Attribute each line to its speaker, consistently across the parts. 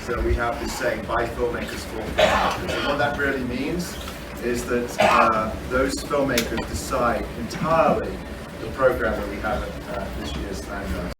Speaker 1: that we have this saying, by filmmakers for filmmakers. And what that really means is that those filmmakers decide entirely the program that we have at this year's Slamdance.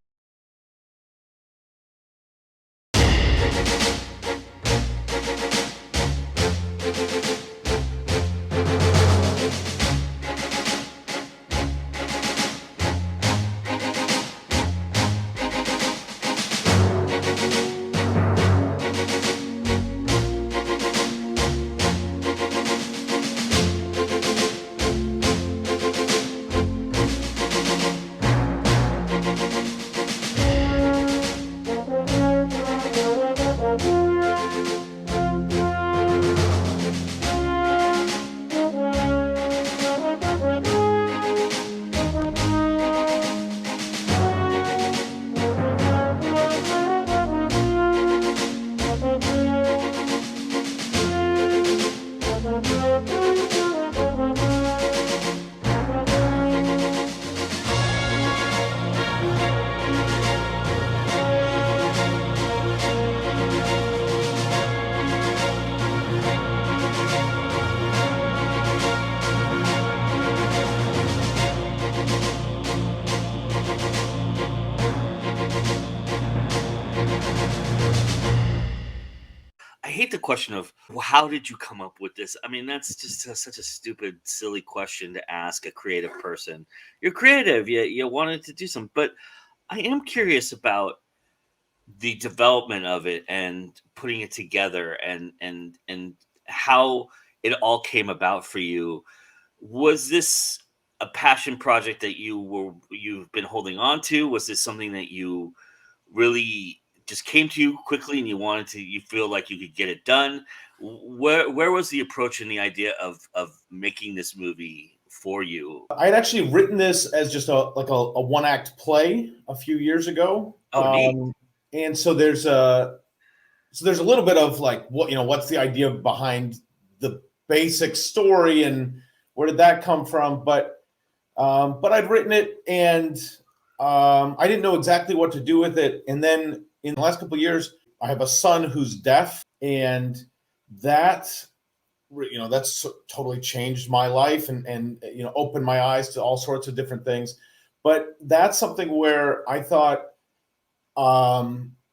Speaker 2: I hate the question of, well, how did you come up with this? I mean, that's just such a stupid, silly question to ask a creative person. You're creative, you wanted to do something, but I am curious about the development of it and putting it together, and how it all came about for you. Was this a passion project that you've been holding on to? Was this something that you really just came to you quickly and you feel like you could get it done? Where was the approach and the idea of making this movie for you?
Speaker 3: I had actually written this as just a one-act play a few years ago.
Speaker 2: Oh, neat.
Speaker 3: And so there's a little bit of like, what's the idea behind the basic story and where did that come from? But I'd written it, and I didn't know exactly what to do with it. And then in the last couple of years, I have a son who's deaf, and that's totally changed my life and opened my eyes to all sorts of different things. But that's something where I thought,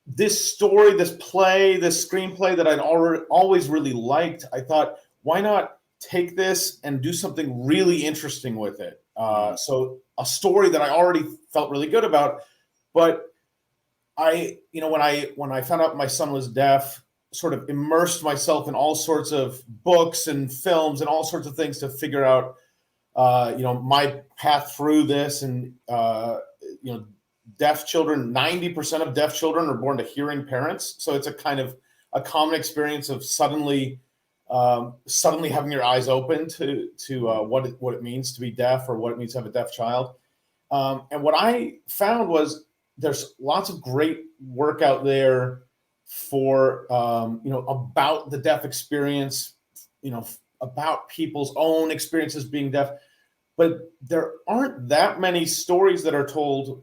Speaker 3: this story, this play, this screenplay that I'd always really liked, I thought, why not take this and do something really interesting with it? So a story that I already felt really good about, but when I found out my son was deaf, sort of immersed myself in all sorts of books and films and all sorts of things to figure out, my path through this. And, deaf children, 90% of deaf children are born to hearing parents. So it's a kind of a common experience of suddenly having your eyes open to what it means to be deaf, or what it means to have a deaf child. And what I found was there's lots of great work out there for, about the deaf experience, about people's own experiences being deaf. But there aren't that many stories that are told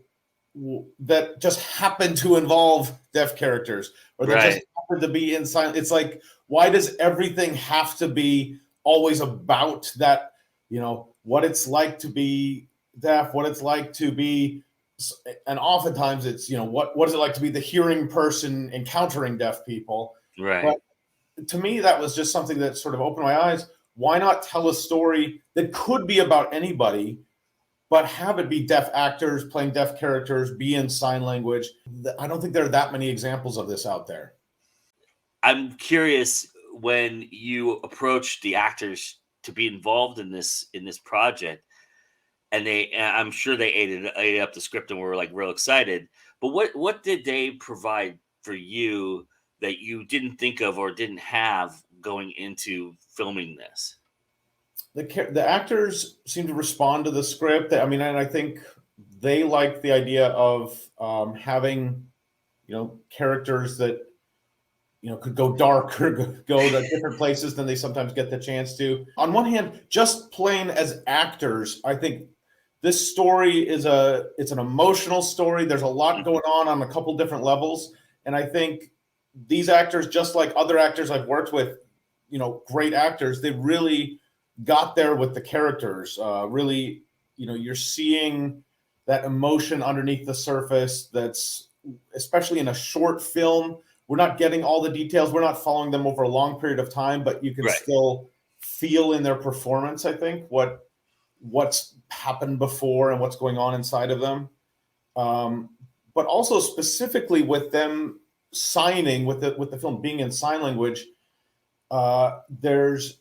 Speaker 3: that just happen to involve deaf characters, or that just happen to be in silent. It's like, why does everything have to be always about that, what it's like to be deaf, what it's like to be, and oftentimes it's, what is it like to be the hearing person encountering deaf people?
Speaker 2: Right.
Speaker 3: But to me, that was just something that sort of opened my eyes. Why not tell a story that could be about anybody, but have it be deaf actors playing deaf characters, be in sign language? I don't think there are that many examples of this out there.
Speaker 2: I'm curious, when you approached the actors to be involved in this project, and I'm sure they ate up the script and were like real excited. But what did they provide for you that you didn't think of or didn't have going into filming this?
Speaker 3: The actors seem to respond to the script. I mean, and I think they like the idea of having, characters that, could go dark or go to different places than they sometimes get the chance to. On one hand, just plain as actors, I think this story it's an emotional story. There's a lot going on a couple different levels. And I think these actors, just like other actors I've worked with, great actors, they really got there with the characters. Really, you're seeing that emotion underneath the surface. That's especially in a short film. We're not getting all the details. We're not following them over a long period of time, but you can
Speaker 2: Right.
Speaker 3: still feel in their performance, I think, what's happened before and what's going on inside of them. But also specifically with them signing, with the film being in sign language, there's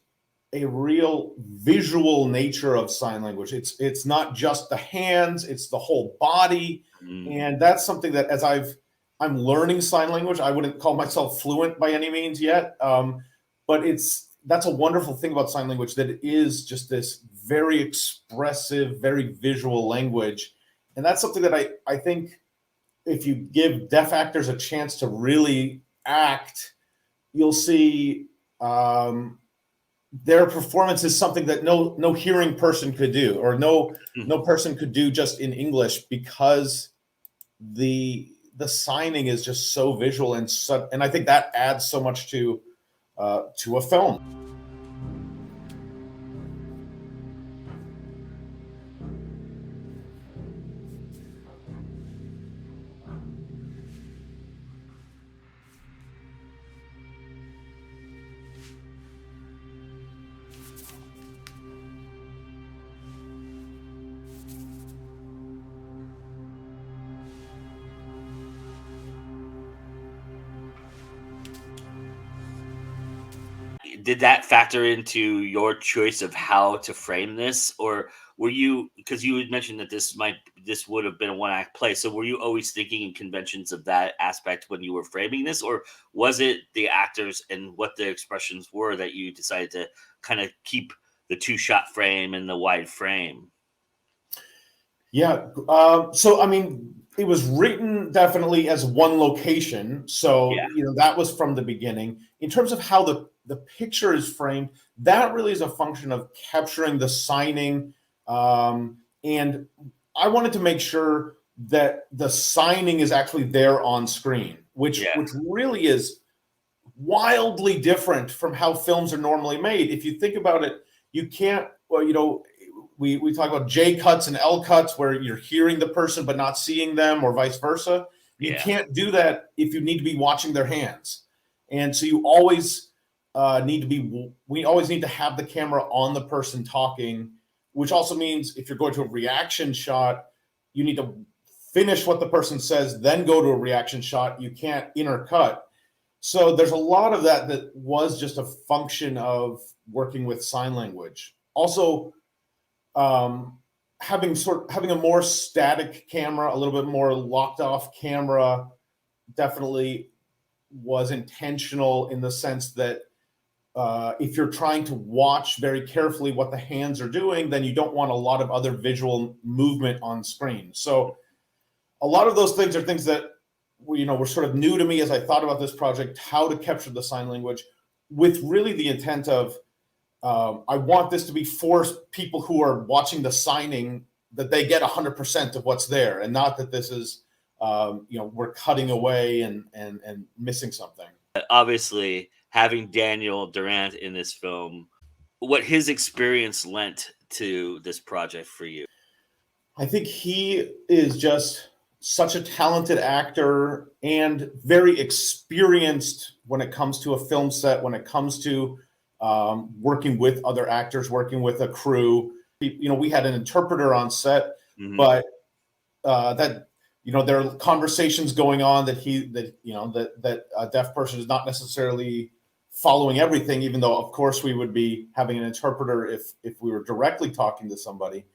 Speaker 3: a real visual nature of sign language. It's not just the hands, it's the whole body. And that's something that I'm learning sign language. I wouldn't call myself fluent by any means yet. But that's a wonderful thing about sign language, that it is just this very expressive, very visual language. And that's something that I think if you give deaf actors a chance to really act, you'll see their performance is something that no hearing person could do, or no person could do just in English, because the signing is just so visual, and I think that adds so much to a film.
Speaker 2: Did that factor into your choice of how to frame this, or were you, because you had mentioned that this would have been a one-act play, so were you always thinking in conventions of that aspect when you were framing this, or was it the actors and what the expressions were that you decided to kind of keep the two-shot frame and the wide frame?
Speaker 3: Yeah. So, I mean, it was written definitely as one location. So,
Speaker 2: Yeah.
Speaker 3: that was from the beginning. In terms of how the picture is framed, that really is a function of capturing the signing. And I wanted to make sure that the signing is actually there on screen, which really is wildly different from how films are normally made. If you think about it, you can't, well, we talk about J cuts and L cuts where you're hearing the person but not seeing them, or vice versa. You can't do that if you need to be watching their hands. And so you always we always need to have the camera on the person talking, which also means if you're going to a reaction shot, you need to finish what the person says, then go to a reaction shot. You can't intercut. So there's a lot of that was just a function of working with sign language. Also, having a more static camera, a little bit more locked off camera, definitely was intentional in the sense that if you're trying to watch very carefully what the hands are doing, then you don't want a lot of other visual movement on screen. So a lot of those things are things that were sort of new to me as I thought about this project, how to capture the sign language, with really the intent of I want this to be for people who are watching the signing, that they get 100% of what's there, and not that this is we're cutting away and missing something.
Speaker 2: Obviously, having Daniel Durant in this film, what his experience lent to this project for you?
Speaker 3: I think he is just such a talented actor and very experienced when it comes to a film set, when it comes to working with other actors, working with a crew. We had an interpreter on set, but there are conversations going on that a deaf person is not necessarily following everything, even though of course we would be having an interpreter if we were directly talking to somebody.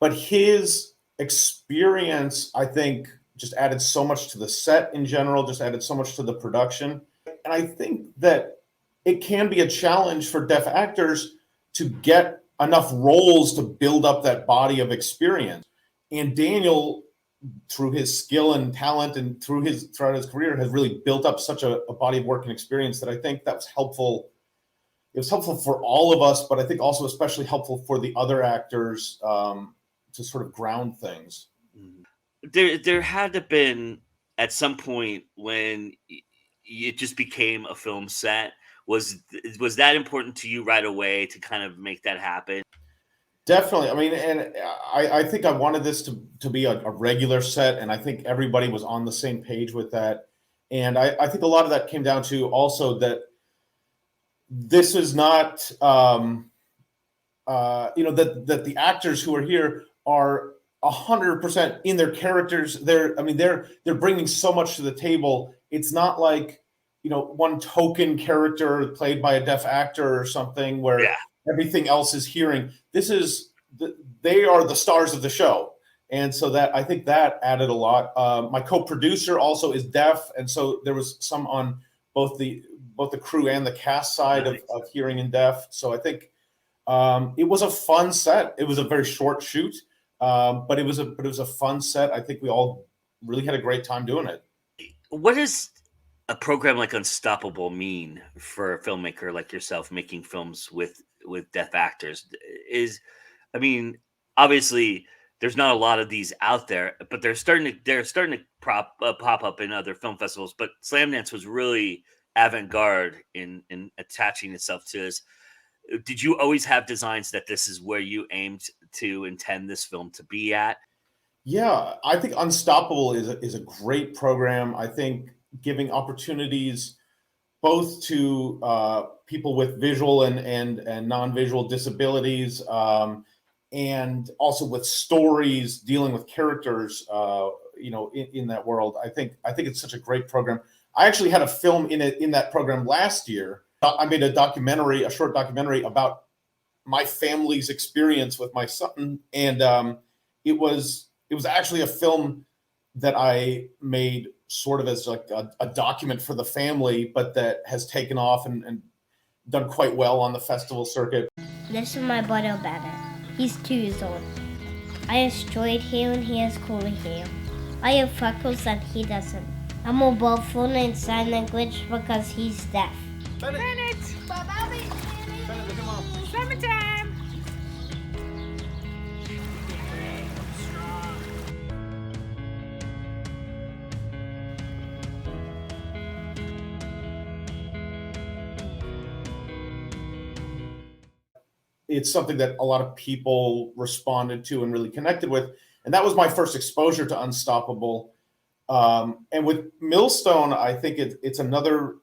Speaker 3: But his experience, I think, just added so much to the set in general, just added so much to the production. And I think that it can be a challenge for deaf actors to get enough roles to build up that body of experience. And Daniel, through his skill and talent and throughout his career, has really built up such a body of work and experience that I think that was helpful. It was helpful for all of us, but I think also especially helpful for the other actors to sort of ground things.
Speaker 2: There had to been at some point when it just became a film set. Was that important to you right away to kind of make that happen?
Speaker 3: Definitely. I mean, and I think I wanted this to be a regular set, and I think everybody was on the same page with that. And I think a lot of that came down to also that this is not, that the actors who are here are 100% in their characters. They're bringing so much to the table. It's not like, one token character played by a deaf actor or something where everything else is hearing. They are the stars of the show. And so that, I think that added a lot. My co-producer also is deaf. And so there was some on both the crew and the cast side of hearing and deaf. So I think it was a fun set. It was a very short shoot, but it was a fun set. I think we all really had a great time doing it.
Speaker 2: What does a program like Unstoppable mean for a filmmaker like yourself making films with deaf actors? Obviously there's not a lot of these out there, but they're starting to pop up in other film festivals. But Slamdance was really avant-garde in attaching itself to this. Did you always have designs that this is where you aimed to intend this film to be at?
Speaker 3: Yeah, I think Unstoppable is a great program. I think giving opportunities both to people with visual and non-visual disabilities, and also with stories dealing with characters, in that world. I think it's such a great program. I actually had a film in that program last year. I made a short documentary about my family's experience with my son, and it was actually a film that I made sort of as like a document for the family, but that has taken off and done quite well on the festival circuit.
Speaker 4: This is my brother Banner. He's 2 years old. I have straight hair and he has curly hair. I have freckles that he doesn't. I'm above phone and sign language because he's deaf.
Speaker 5: Bennett! Bennett, look at mom. Summertime!
Speaker 3: It's something that a lot of people responded to and really connected with. And that was my first exposure to Unstoppable. And with Millstone, I think it's another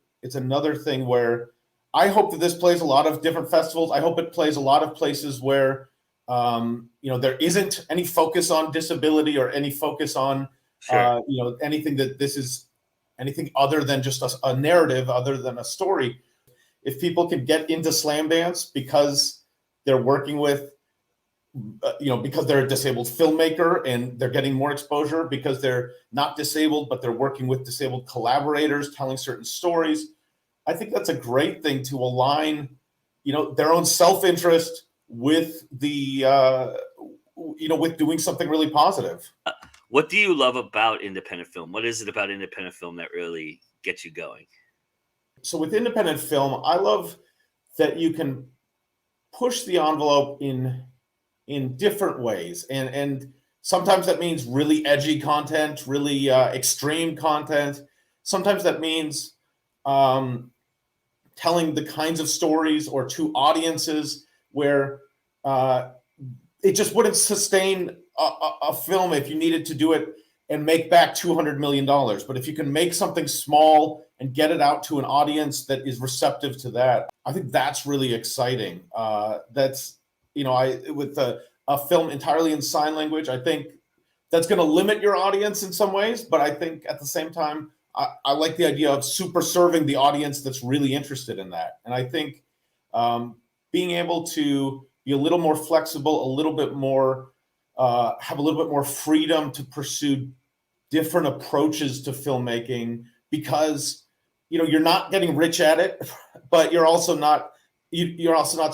Speaker 3: thing where I hope that this plays a lot of different festivals. I hope it plays a lot of places where, there isn't any focus on disability or any focus on, anything that this is anything other than just a narrative, other than a story. If people can get into slam dance because they're working with, because they're a disabled filmmaker and they're getting more exposure because they're not disabled, but they're working with disabled collaborators, telling certain stories. I think that's a great thing to align, their own self-interest with with doing something really positive.
Speaker 2: What do you love about independent film? What is it about independent film that really gets you going?
Speaker 3: So with independent film, I love that you can push the envelope in different ways. And sometimes that means really edgy content, really extreme content. Sometimes that means telling the kinds of stories or to audiences where it just wouldn't sustain a film if you needed to do it and make back $200 million. But if you can make something small and get it out to an audience that is receptive to that, I think that's really exciting. With a film entirely in sign language, I think that's going to limit your audience in some ways. But I think at the same time, I like the idea of super serving the audience that's really interested in that. And I think being able to be a little more flexible, a little bit more, have a little bit more freedom to pursue different approaches to filmmaking, because you're not getting rich at it, but you're also not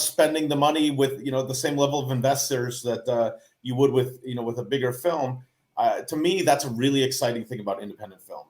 Speaker 3: spending the money with the same level of investors that you would with with a bigger film. To me, that's a really exciting thing about independent film.